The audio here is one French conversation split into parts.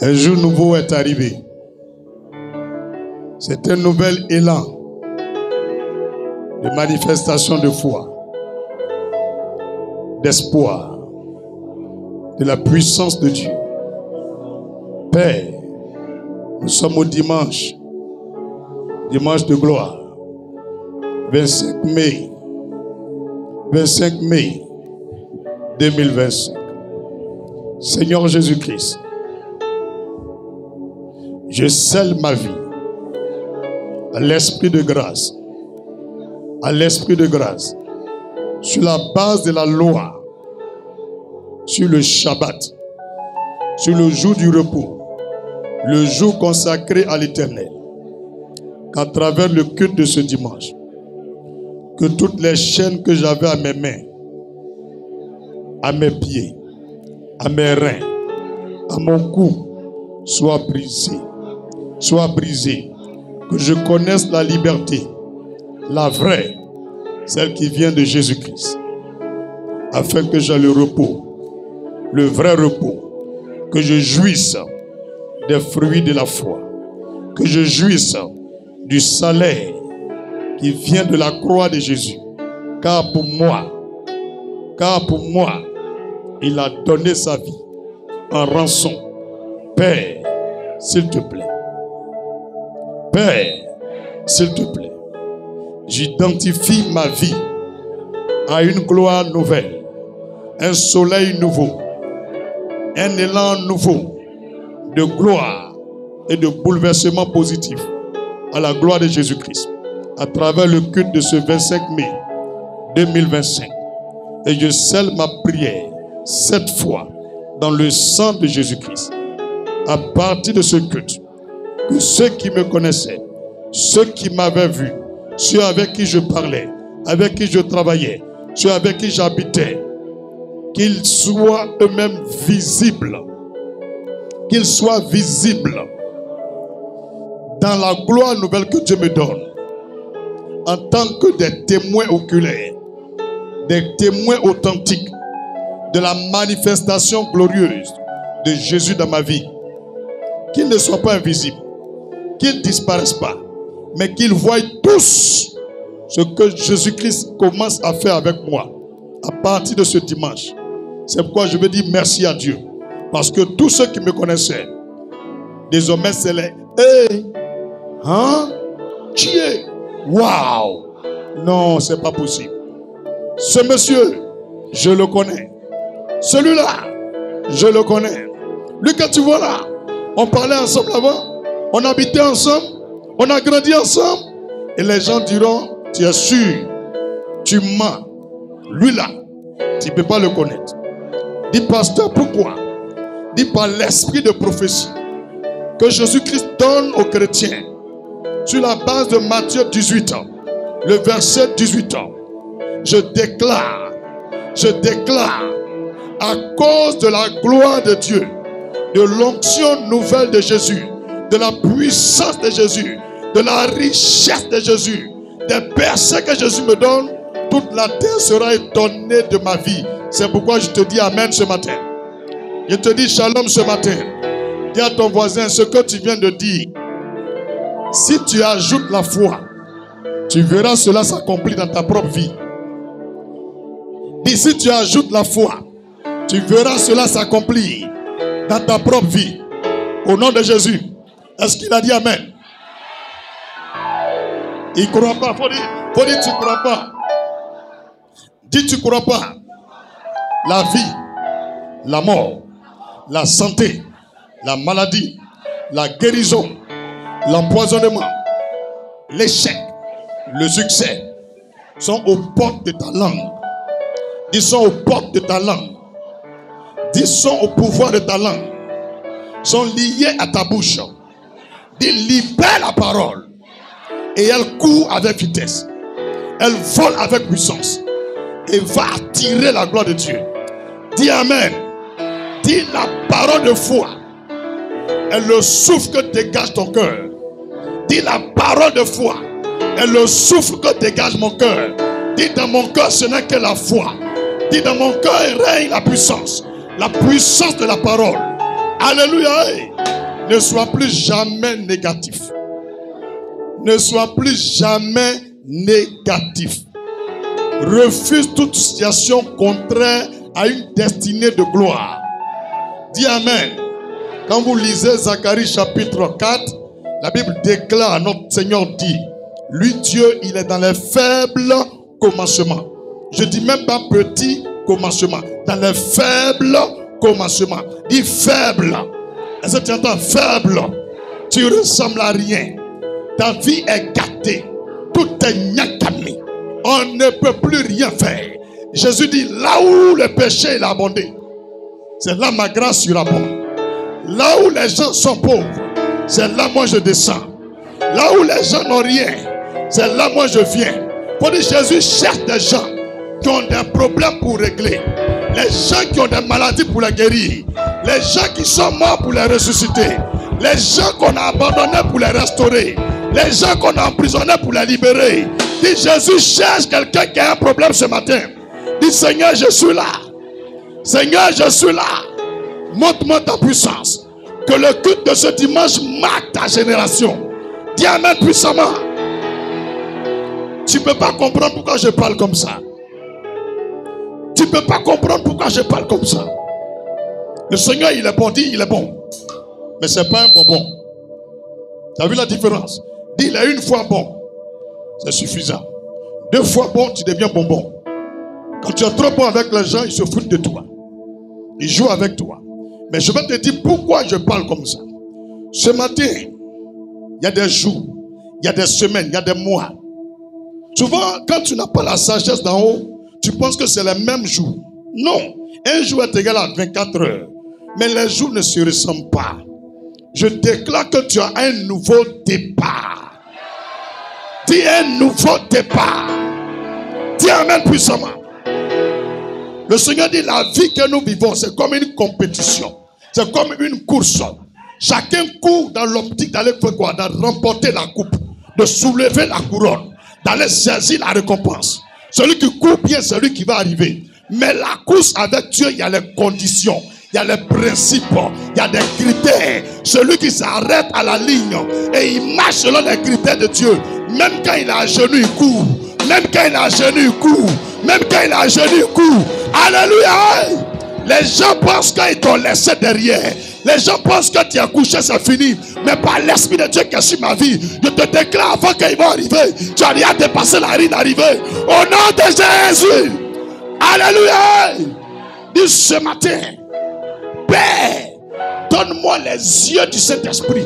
Un jour nouveau est arrivé. C'est un nouvel élan de manifestation de foi, d'espoir, de la puissance de Dieu. Père, nous sommes au dimanche de gloire, 25 mai 2025. Seigneur Jésus-Christ, je scelle ma vie à l'esprit de grâce, sur la base de la loi, sur le Shabbat, sur le jour du repos, le jour consacré à l'Éternel, qu'à travers le culte de ce dimanche, que toutes les chaînes que j'avais à mes mains, à mes pieds, à mes reins, à mon cou, soient brisées, que je connaisse la liberté, la vraie, celle qui vient de Jésus-Christ, afin que j'aie le repos, le vrai repos, que je jouisse des fruits de la foi, que je jouisse du salaire qui vient de la croix de Jésus, car pour moi, il a donné sa vie en rançon. Père, s'il te plaît. Père, s'il te plaît. J'identifie ma vie à une gloire nouvelle, un soleil nouveau, un élan nouveau de gloire et de bouleversement positif à la gloire de Jésus-Christ à travers le culte de ce 25 mai 2025. Et je scelle ma prière cette fois dans le sang de Jésus-Christ. À partir de ce culte, que ceux qui me connaissaient, ceux qui m'avaient vu, ceux avec qui je parlais, avec qui je travaillais, ceux avec qui j'habitais, qu'ils soient eux-mêmes visibles, qu'ils soient visibles dans la gloire nouvelle que Dieu me donne, en tant que des témoins oculaires, des témoins authentiques de la manifestation glorieuse de Jésus dans ma vie. Qu'ils ne soient pas invisibles, qu'ils ne disparaissent pas, mais qu'ils voient tous ce que Jésus-Christ commence à faire avec moi à partir de ce dimanche. C'est pourquoi je veux dire merci à Dieu. Parce que tous ceux qui me connaissaient, désormais c'est les qui est? Waouh! Non, c'est pas possible. Ce monsieur, je le connais. Celui-là, je le connais. Lui que tu vois là, on parlait ensemble avant, on habitait ensemble, on a grandi ensemble. Et les gens diront, tu es sûr, tu mens. Lui là, tu ne peux pas le connaître. Dis pasteur, pourquoi? Dis par l'esprit de prophétie que Jésus-Christ donne aux chrétiens sur la base de Matthieu 18 ans, le verset 18 ans. Je déclare, à cause de la gloire de Dieu, de l'onction nouvelle de Jésus, de la puissance de Jésus, de la richesse de Jésus, des percées que Jésus me donne, toute la terre sera étonnée de ma vie. C'est pourquoi je te dis Amen ce matin. Je te dis Shalom ce matin. Dis à ton voisin ce que tu viens de dire. Si tu ajoutes la foi, tu verras cela s'accomplir dans ta propre vie. Dis si tu ajoutes la foi, tu verras cela s'accomplir dans ta propre vie. Au nom de Jésus. Est-ce qu'il a dit Amen? Il ne croit pas. Faut dire tu ne crois pas. Dis tu ne crois pas. La vie, la mort, la santé, la maladie, la guérison, l'empoisonnement, l'échec, le succès sont aux portes de ta langue. Ils sont aux portes de ta langue. Ils sont au pouvoir de ta langue. Ils sont liés à ta bouche. Dis libère la parole. Et elle court avec vitesse. Elle vole avec puissance. Et va attirer la gloire de Dieu. Dis Amen. Dis la parole de foi. Et le souffle que dégage ton cœur. Dis la parole de foi. Et le souffle que dégage mon cœur. Dis dans mon cœur ce n'est que la foi. Dis dans mon cœur règne la puissance. La puissance de la parole. Alléluia. Ne sois plus jamais négatif. Ne sois plus jamais négatif. Refuse toute situation contraire à une destinée de gloire. Dis Amen. Quand vous lisez Zacharie chapitre 4, la Bible déclare, notre Seigneur dit, lui Dieu, il est dans les faibles commencements. Je dis même pas petit commencement, dans les faibles commencements. Dis faible. Est-ce que tu entends faible? Tu ressembles à rien. Ta vie est gâtée. Tout est nyakami. On ne peut plus rien faire. Jésus dit, là où le péché est abondé, c'est là ma grâce surabonde. Là où les gens sont pauvres, c'est là moi je descends. Là où les gens n'ont rien, c'est là moi je viens. Pour dire, Jésus cherche des gens qui ont des problèmes pour régler. Les gens qui ont des maladies pour les guérir. Les gens qui sont morts pour les ressusciter. Les gens qu'on a abandonnés pour les restaurer. Les gens qu'on a emprisonnés pour les libérer. Dis, Jésus cherche quelqu'un qui a un problème ce matin. Dis, Seigneur, je suis là. Seigneur, je suis là. Montre-moi ta puissance. Que le culte de ce dimanche marque ta génération. Dis Amen puissamment. Tu ne peux pas comprendre pourquoi je parle comme ça. Tu ne peux pas comprendre pourquoi je parle comme ça. Le Seigneur, il est bon. Dis, il est bon. Mais ce n'est pas un bonbon. Tu as vu la différence? Dis, il est une fois bon. C'est suffisant. 2 fois bon, tu deviens bonbon. Quand tu es trop bon avec les gens, ils se foutent de toi. Ils jouent avec toi. Mais je vais te dire pourquoi je parle comme ça. Ce matin, il y a des jours, il y a des semaines, il y a des mois. Souvent, quand tu n'as pas la sagesse d'en haut, tu penses que c'est les mêmes jours. Non. Un jour est égal à 24 heures. Mais les jours ne se ressemblent pas. Je déclare que tu as un nouveau départ. Dis un nouveau départ. Dis Amen puissamment. Le Seigneur dit, la vie que nous vivons, c'est comme une compétition. C'est comme une course. Chacun court dans l'optique d'aller faire quoi? De remporter la coupe, de soulever la couronne, d'aller saisir la récompense. Celui qui court bien, c'est lui qui va arriver. Mais la course avec Dieu, il y a les conditions, il y a les principes, il y a des critères. Celui qui s'arrête à la ligne et il marche selon les critères de Dieu, même quand il a à genoux, il court. Même quand il a à genoux, il court. Même quand il a à genoux, il court. Alléluia. Les gens pensent qu'ils t'ont laissé derrière. Les gens pensent que tu as couché, c'est fini. Mais par l'Esprit de Dieu qui est sur ma vie, je te déclare avant qu'ils vont arriver, tu as rien dépassé la ligne d'arrivée. Au nom de Jésus. Alléluia. Dis ce matin, Père, donne-moi les yeux du Saint-Esprit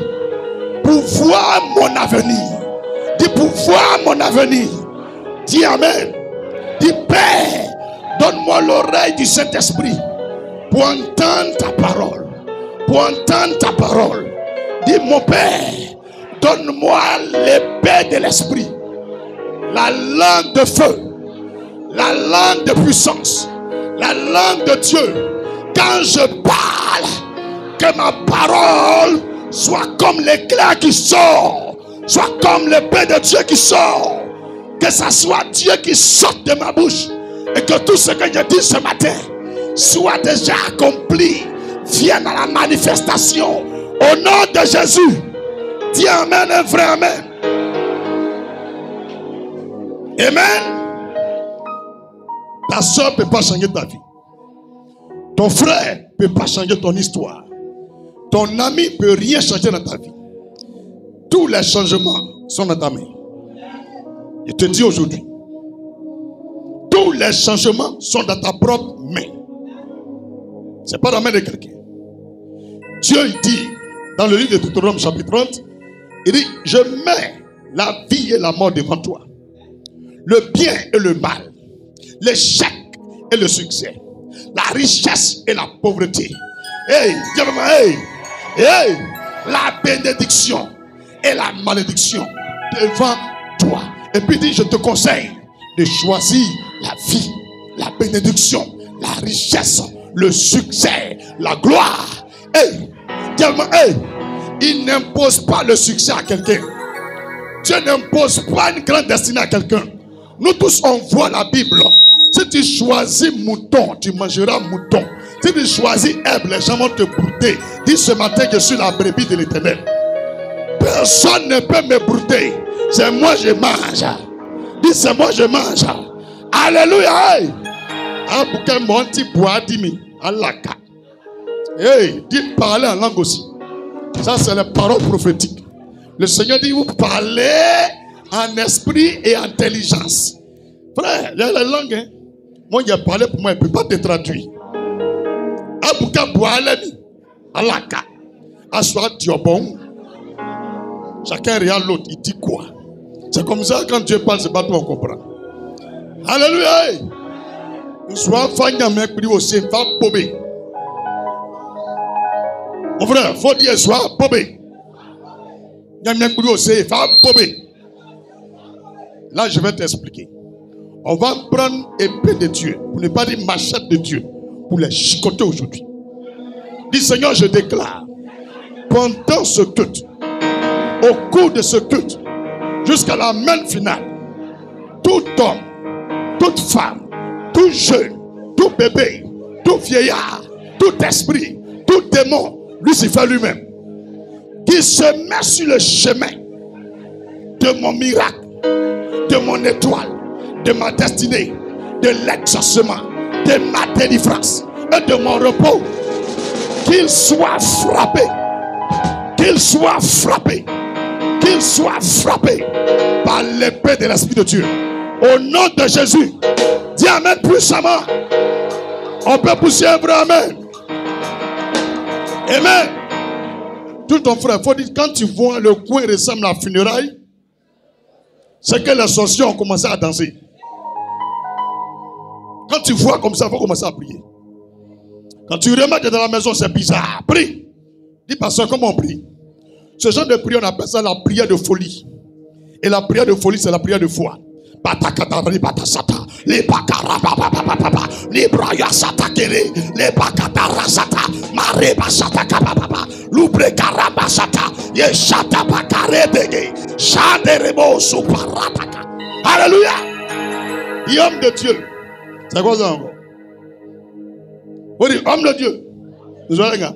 pour voir mon avenir. Dis pour voir mon avenir. Dis Amen. Dis Père, donne-moi l'oreille du Saint-Esprit pour entendre ta parole. Pour entendre ta parole. Dis mon Père, donne-moi l'épée de l'Esprit. La langue de feu. La langue de puissance. La langue de Dieu. Quand je parle, que ma parole soit comme l'éclair qui sort. Soit comme l'épée de Dieu qui sort. Que ça soit Dieu qui sorte de ma bouche. Et que tout ce que je dis ce matin soit déjà accompli. Vienne à la manifestation. Au nom de Jésus. Dis Amen, un vrai Amen. Amen. Ta soeur ne peut pas changer ta vie. Ton frère ne peut pas changer ton histoire. Ton ami ne peut rien changer dans ta vie. Tous les changements sont dans ta main. Je te dis aujourd'hui, tous les changements sont dans ta propre main. Ce n'est pas dans la main de quelqu'un. Dieu dit dans le livre de Deutéronome chapitre 30, il dit, je mets la vie et la mort devant toi. Le bien et le mal. L'échec et le succès. La richesse et la pauvreté. Hey, la bénédiction et la malédiction devant toi. Et puis dit, je te conseille de choisir la vie, la bénédiction, la richesse, le succès, la gloire. Hey, il n'impose pas le succès à quelqu'un. Dieu n'impose pas une grande destinée à quelqu'un. Nous tous, on voit la Bible. Si tu choisis mouton, tu mangeras mouton. Si tu choisis herbe, les gens vont te brouter. Dis ce matin, je suis la brebis de l'Éternel. Personne ne peut me brouter. C'est moi je mange. Dis c'est moi je mange. Alléluia. Un bouquin monti bois dimi. Alaka. Hey, dites parler en langue aussi. Ça c'est la parole prophétique. Le Seigneur dit vous parlez en esprit et intelligence. Frère, il y a la langue. Hein? Moi j'ai parlé pour moi, il ne peut pas te traduire. Un bouquin bois l'ami. Alaka. Assoit diobon. Chacun regarde l'autre, il dit quoi? C'est comme ça quand Dieu parle, c'est pas tout on comprend. Alléluia! Nous sommes fanya mec pri aussi va bobé. Mon frère, faut dire soit bobé. Mec pri aussi va bobé. Là, je vais t'expliquer. On va prendre épée de Dieu, pour ne pas dire machette de Dieu, pour les chicoter aujourd'hui. Dis Seigneur, je déclare, pendant ce culte, au cours de ce culte, jusqu'à la main finale, tout homme, toute femme, tout jeune, tout bébé, tout vieillard, tout esprit, tout démon, Lucifer lui-même, qui se met sur le chemin de mon miracle, de mon étoile, de ma destinée, de l'exaucement, de ma délivrance et de mon repos, qu'il soit frappé, qu'il soit frappé, qu'il soit frappé par l'épée de l'Esprit de Dieu. Au nom de Jésus, dis Amen puissamment. On peut pousser un vrai Amen. Amen. Tout ton frère, il faut dire, quand tu vois le coin ressemble à la funéraille, c'est que les sorciers ont commencé à danser. Quand tu vois comme ça, il faut commencer à prier. Quand tu remarques dans la maison, c'est bizarre. Prie. Dis, pasteur, comment on prie? Ce genre de prière, on appelle ça la prière de folie. Et la prière de folie, c'est la prière de foi. Les les braya sata kere, les bakatara sata, mareba sata kababa, lubre karaba sata, ye sata bakare dege, chanderebo suparataka. Alléluia. Et homme de Dieu. C'est quoi ça encore? Vous dites, homme de Dieu. Vous avez un gars.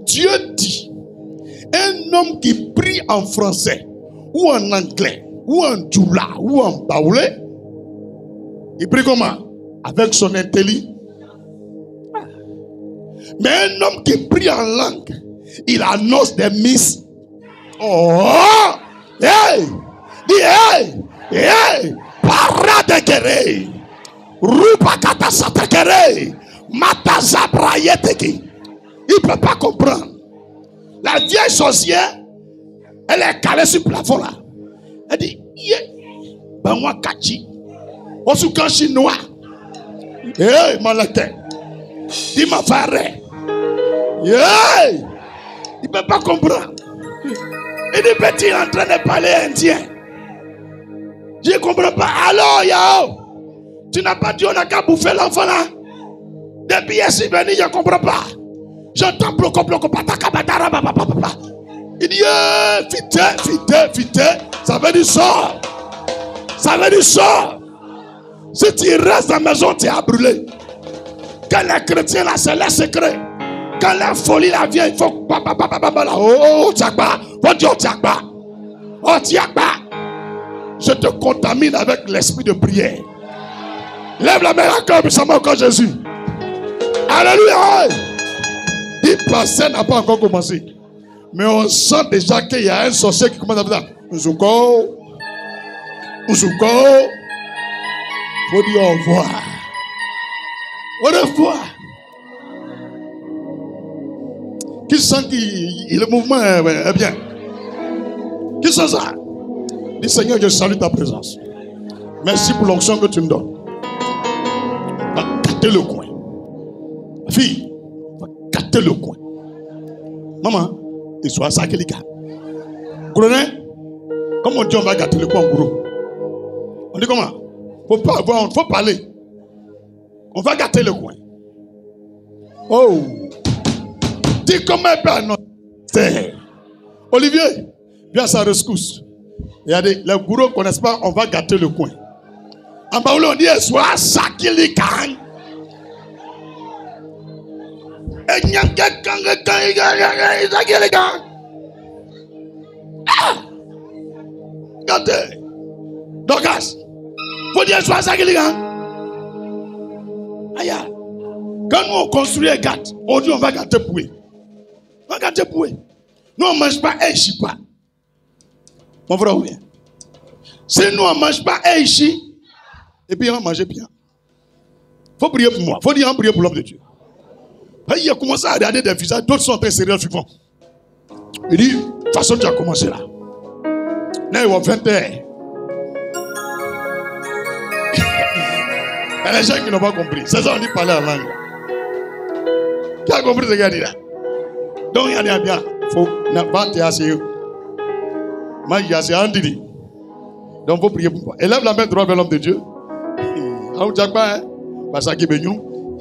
Dieu dit, un homme qui prie en français, ou en anglais, ou en djoula, ou en baoulé, il prie comment? Avec son intelligence. Mais un homme qui prie en langue, il annonce des miss. Oh! Hey! Hey! Hey! Parade kere! Rupa kata sata kere! Mata zabrayeteki! Il ne peut pas comprendre. La vieille sorcière, elle est calée sur le plafond là. Elle dit, ben moi kachi. Osukan chinois. Hey, malade. Dis ma frère. Hey! Il ne peut pas comprendre. Il dit, petit, il est en train de parler indien. Je ne comprends pas. Alors, Yao, tu n'as pas dit on n'a qu'à bouffer l'enfant là. Depuis ici venu, je ne comprends pas. J'entends bloco, pataka, batara, papa. Il dit, vite, ça veut dire sort. Ça veut dire sort. Si tu restes dans la maison, tu es à brûler. Quand les chrétiens là, c'est leur secret. Quand la folie là vient, il faut. Oh, tiakba. Oh, tiakba. Oh, tiakba. Je te contamine avec l'esprit de prière. Lève la main encore, puissamment encore Jésus. Alléluia. Le passé n'a pas encore commencé. Mais on sent déjà qu'il y a un sorcier qui commence à dire Ouzouko. Il faut dire au revoir. Au revoir. Qui sent que le mouvement est bien? Qui sent ça? Dis Seigneur, je salue ta présence. Merci pour l'onction que tu me donnes. Va gâter le coin. Fille, va gâter le coin. Maman, il soit ça que les gars. Vous comprenez? Comment on dit on va gâter le coin, gros? On dit comment? Faut pas avoir, faut parler. On va gâter le coin. Oh! Dis comment elle peut annoncer. Olivier, viens à sa rescousse. Il y a les gourous ne connaissent pas, on va gâter le coin. En Baoulé, on dit soit Sakilikan. Et regardez. Dorcas. Faut dire soit Sakilikan. Aïe. Quand nous on construit un gâte, on dit on va gâter poué. On va gâter poué. Nous on ne mange pas un chipa. Mon frère, oui. Si nous on ne mange pas un ici, et puis on va manger bien. Il faut prier pour moi. Il faut dire on prier pour l'homme de Dieu. Il a commencé à regarder des visages, d'autres sont très sérieux suivants. Il dit, de toute façon tu as commencé là. Là il va 20 heures. Il y a des gens qui n'ont pas compris. C'est ça on dit parler en langue. Qui a compris ce qu'il a dit là? Donc il y a des bien. Il faut pas te asseoir. Moi il y a assez un dit. Donc il faut prier pour moi. Élève la main droite vers l'homme de Dieu. Ah, tu as pas, parce que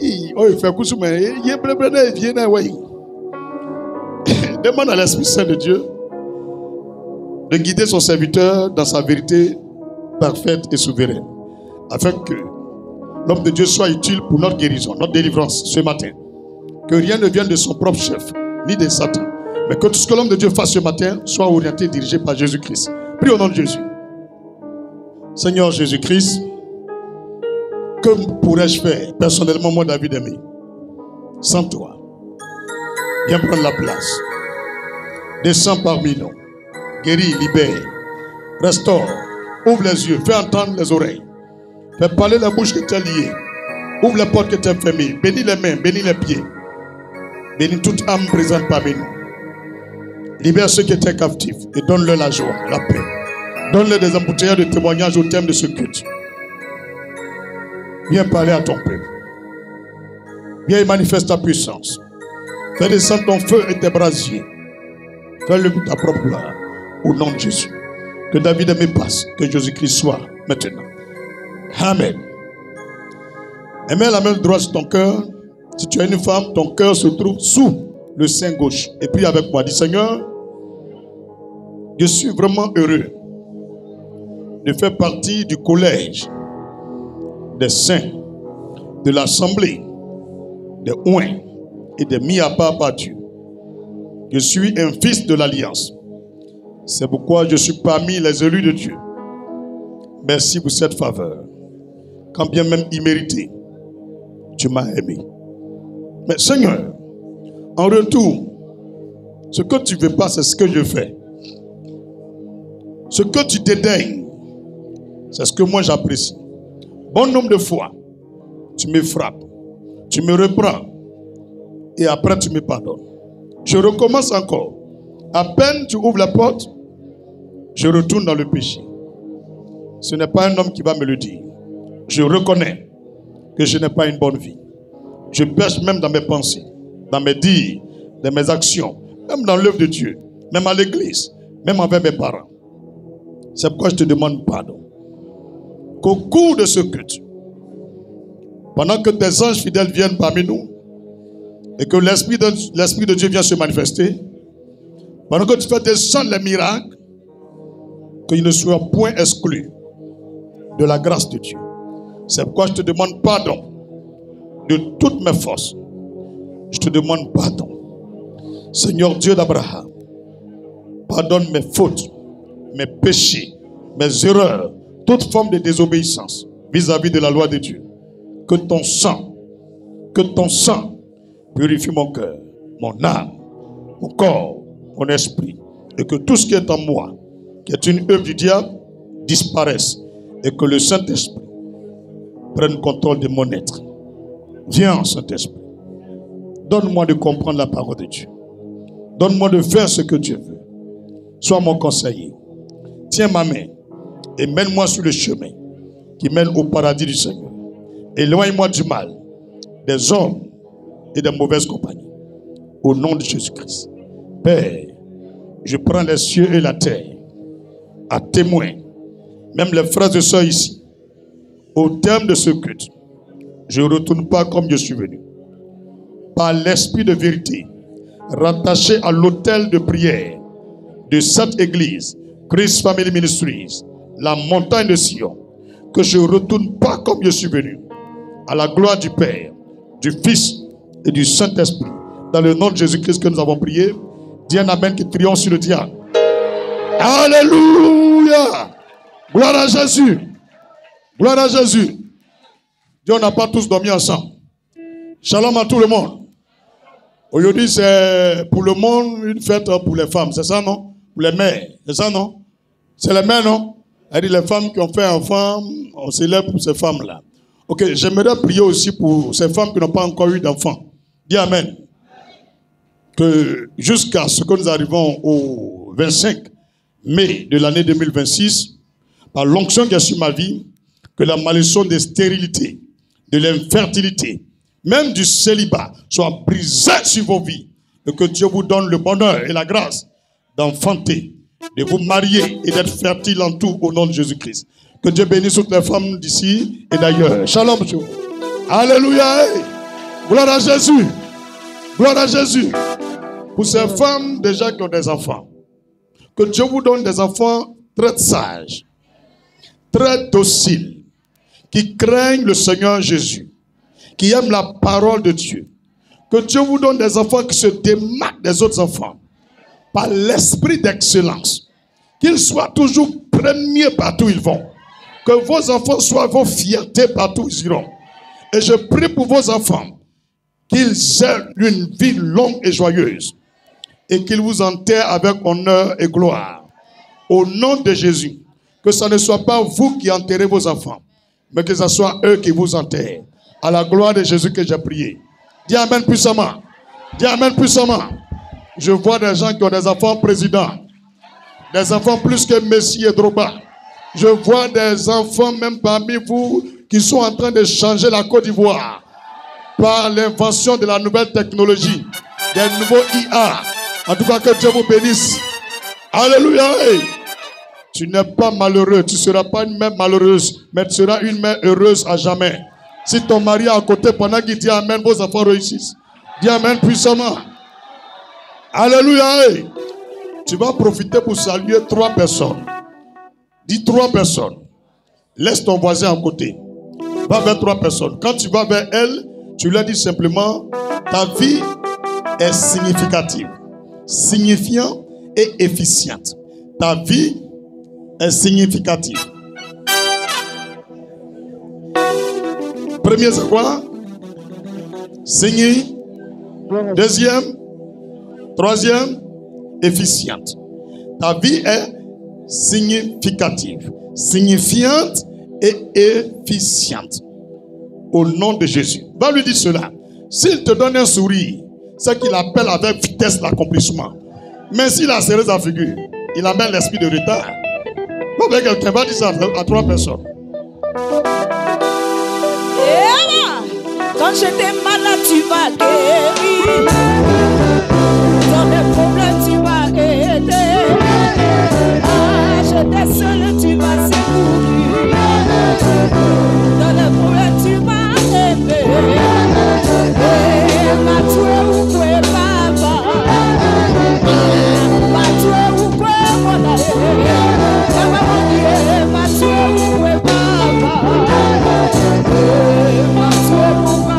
il fait coup sur moi. Il est prêt, il vient, oui. Demande à l'Esprit Saint de Dieu de guider son serviteur dans sa vérité parfaite et souveraine, afin que l'homme de Dieu soit utile pour notre guérison, notre délivrance ce matin. Que rien ne vienne de son propre chef, ni de Satan, mais que tout ce que l'homme de Dieu fasse ce matin soit orienté et dirigé par Jésus-Christ. Prie au nom de Jésus. Seigneur Jésus-Christ, que pourrais-je faire personnellement, moi, David aimé, sans toi? Viens prendre la place. Descends parmi nous. Guéris, libère, restaure, ouvre les yeux, fais entendre les oreilles, fais parler la bouche qui t'est liée, ouvre la porte qui t'est fermée, bénis les mains, bénis les pieds, bénis toute âme présente parmi nous. Libère ceux qui étaient captifs et donne-leur la joie, la paix. Donne-leur des embouteillages de témoignages au thème de ce culte. Viens parler à ton peuple. Viens et manifeste ta puissance. Fais descendre ton feu et tes brasiers. Fais-le pour ta propre gloire. Au nom de Jésus. Que David aimé passe. Que Jésus-Christ soit maintenant. Amen. Et mets la main droite sur ton cœur. Si tu es une femme, ton cœur se trouve sous le sein gauche. Et prie avec moi. Dis Seigneur, je suis vraiment heureux de faire partie du collège des saints, de l'assemblée, des oints et des mis à part par Dieu. Je suis un fils de l'alliance. C'est pourquoi je suis parmi les élus de Dieu. Merci pour cette faveur. Quand bien même imméritée, tu m'as aimé. Mais Seigneur, en retour, ce que tu ne veux pas, c'est ce que je fais. Ce que tu dédaignes, c'est ce que moi j'apprécie. Bon nombre de fois, tu me frappes, tu me reprends, et après tu me pardonnes. Je recommence encore. À peine tu ouvres la porte, je retourne dans le péché. Ce n'est pas un homme qui va me le dire. Je reconnais que je n'ai pas une bonne vie. Je pêche même dans mes pensées, dans mes dires, dans mes actions, même dans l'œuvre de Dieu, même à l'église, même avec mes parents. C'est pourquoi je te demande pardon. Qu'au cours de ce culte, pendant que tes anges fidèles viennent parmi nous et que l'Esprit de Dieu vient se manifester, pendant que tu fais descendre les miracles, qu'il ne soit point exclu de la grâce de Dieu. C'est pourquoi je te demande pardon de toutes mes forces. Je te demande pardon. Seigneur Dieu d'Abraham, pardonne mes fautes, mes péchés, mes erreurs, toute forme de désobéissance vis-à-vis de la loi de Dieu. Que ton sang purifie mon cœur, mon âme, mon corps, mon esprit. Et que tout ce qui est en moi, qui est une œuvre du diable, disparaisse. Et que le Saint-Esprit prenne contrôle de mon être. Viens, Saint-Esprit. Donne-moi de comprendre la parole de Dieu. Donne-moi de faire ce que Dieu veut. Sois mon conseiller. Tiens ma main et mène-moi sur le chemin qui mène au paradis du Seigneur. Éloigne-moi du mal, des hommes et des mauvaises compagnies. Au nom de Jésus-Christ. Père, je prends les cieux et la terre à témoin, même les frères et sœurs ici. Au terme de ce culte, je ne retourne pas comme je suis venu. Par l'esprit de vérité, rattaché à l'autel de prière de cette église, Christ Family Ministries, la montagne de Sion, que je ne retourne pas comme je suis venu. À la gloire du Père, du Fils et du Saint-Esprit. Dans le nom de Jésus-Christ que nous avons prié. Dis un amen qui triomphe sur le diable. Alléluia. Gloire à Jésus. Gloire à Jésus. Dieu, on n'a pas tous dormi ensemble. Shalom à tout le monde. Aujourd'hui, c'est pour le monde une fête pour les femmes. C'est ça, non? Pour les mères. C'est ça, non? C'est les mères, non? Elle dit les femmes qui ont fait enfant, on célèbre pour ces femmes-là. Ok, j'aimerais prier aussi pour ces femmes qui n'ont pas encore eu d'enfants. Dis amen. Que jusqu'à ce que nous arrivons au 25 mai de l'année 2026, par l'onction qui est sur ma vie, que la malédiction de stérilité, de l'infertilité, même du célibat, soit brisée sur vos vies. Et que Dieu vous donne le bonheur et la grâce d'enfanter, de vous marier et d'être fertile en tout au nom de Jésus-Christ. Que Dieu bénisse toutes les femmes d'ici et d'ailleurs. Shalom. Alléluia. Gloire à Jésus. Gloire à Jésus. Pour ces femmes déjà qui ont des enfants, que Dieu vous donne des enfants très sages, très dociles, qui craignent le Seigneur Jésus, qui aiment la parole de Dieu. Que Dieu vous donne des enfants qui se démarquent des autres enfants par l'esprit d'excellence. Qu'ils soient toujours premiers partout où ils vont. Que vos enfants soient vos fiertés partout où ils iront. Et je prie pour vos enfants qu'ils aient une vie longue et joyeuse. Et qu'ils vous enterrent avec honneur et gloire. Au nom de Jésus. Que ce ne soit pas vous qui enterrez vos enfants, mais que ce soit eux qui vous enterrent. À la gloire de Jésus que j'ai prié. Dis amen puissamment. Dis amen puissamment. Je vois des gens qui ont des enfants présidents. Des enfants plus que Messi et Drogba. Je vois des enfants même parmi vous qui sont en train de changer la Côte d'Ivoire par l'invention de la nouvelle technologie, des nouveaux IA. En tout cas, que Dieu vous bénisse. Alléluia. Tu n'es pas malheureux. Tu ne seras pas une mère malheureuse, mais tu seras une mère heureuse à jamais. Si ton mari est à côté pendant qu'il dit amen, vos enfants réussissent. Dis amen puissamment. Alléluia. Tu vas profiter pour saluer 3 personnes. Dis 3 personnes. Laisse ton voisin à côté. Va vers 3 personnes. Quand tu vas vers elle, tu leur dis simplement, ta vie est significative, signifiante et efficiente. Ta vie est significative. Premier, c'est quoi? Significative. Deuxième, troisième, efficiente. Ta vie est significative, signifiante et efficiente. Au nom de Jésus. Va lui dire cela. S'il te donne un sourire, c'est qu'il appelle avec vitesse l'accomplissement. Mais s'il a serré sa figure, il amène l'esprit de retard. Quelqu'un va dire ça à 3 personnes. Quand j'étais malade, tu m'as guéri. Dans mes problèmes, tu m'as aidé. Ah, j'étais seule, tu m'as secouru. Dans les problèmes, tu m'as aimé. Ma toi ou quoi, papa. Ma toi ou quoi, mon aïe. Ma toi ou quoi, papa. Ma toi ou quoi,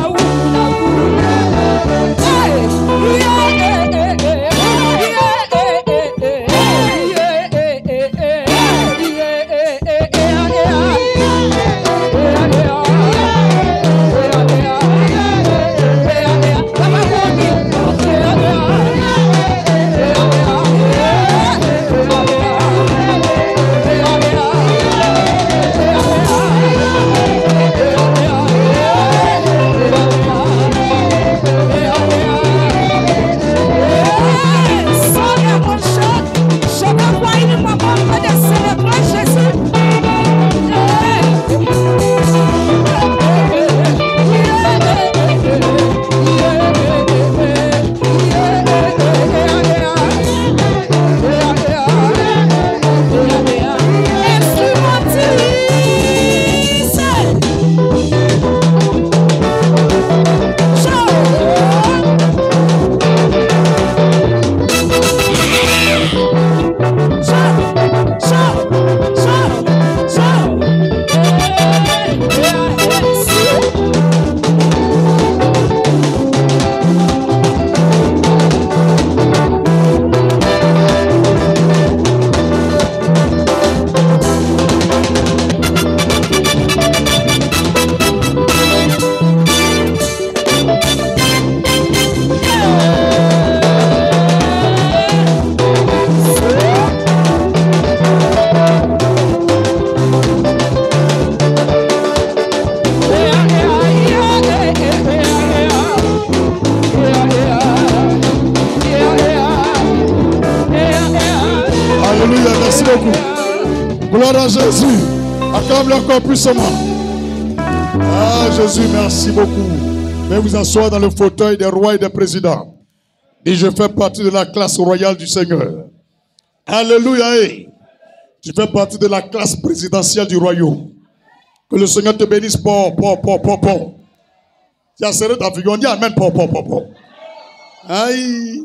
Gloire à Jésus. Acclame-le encore puissamment. Ah, Jésus, merci beaucoup. Mais vous asseoir dans le fauteuil des rois et des présidents. Et je fais partie de la classe royale du Seigneur. Alléluia. Hey. Tu fais partie de la classe présidentielle du royaume. Que le Seigneur te bénisse. Tu as serré ta figure. On dit amen. Aïe.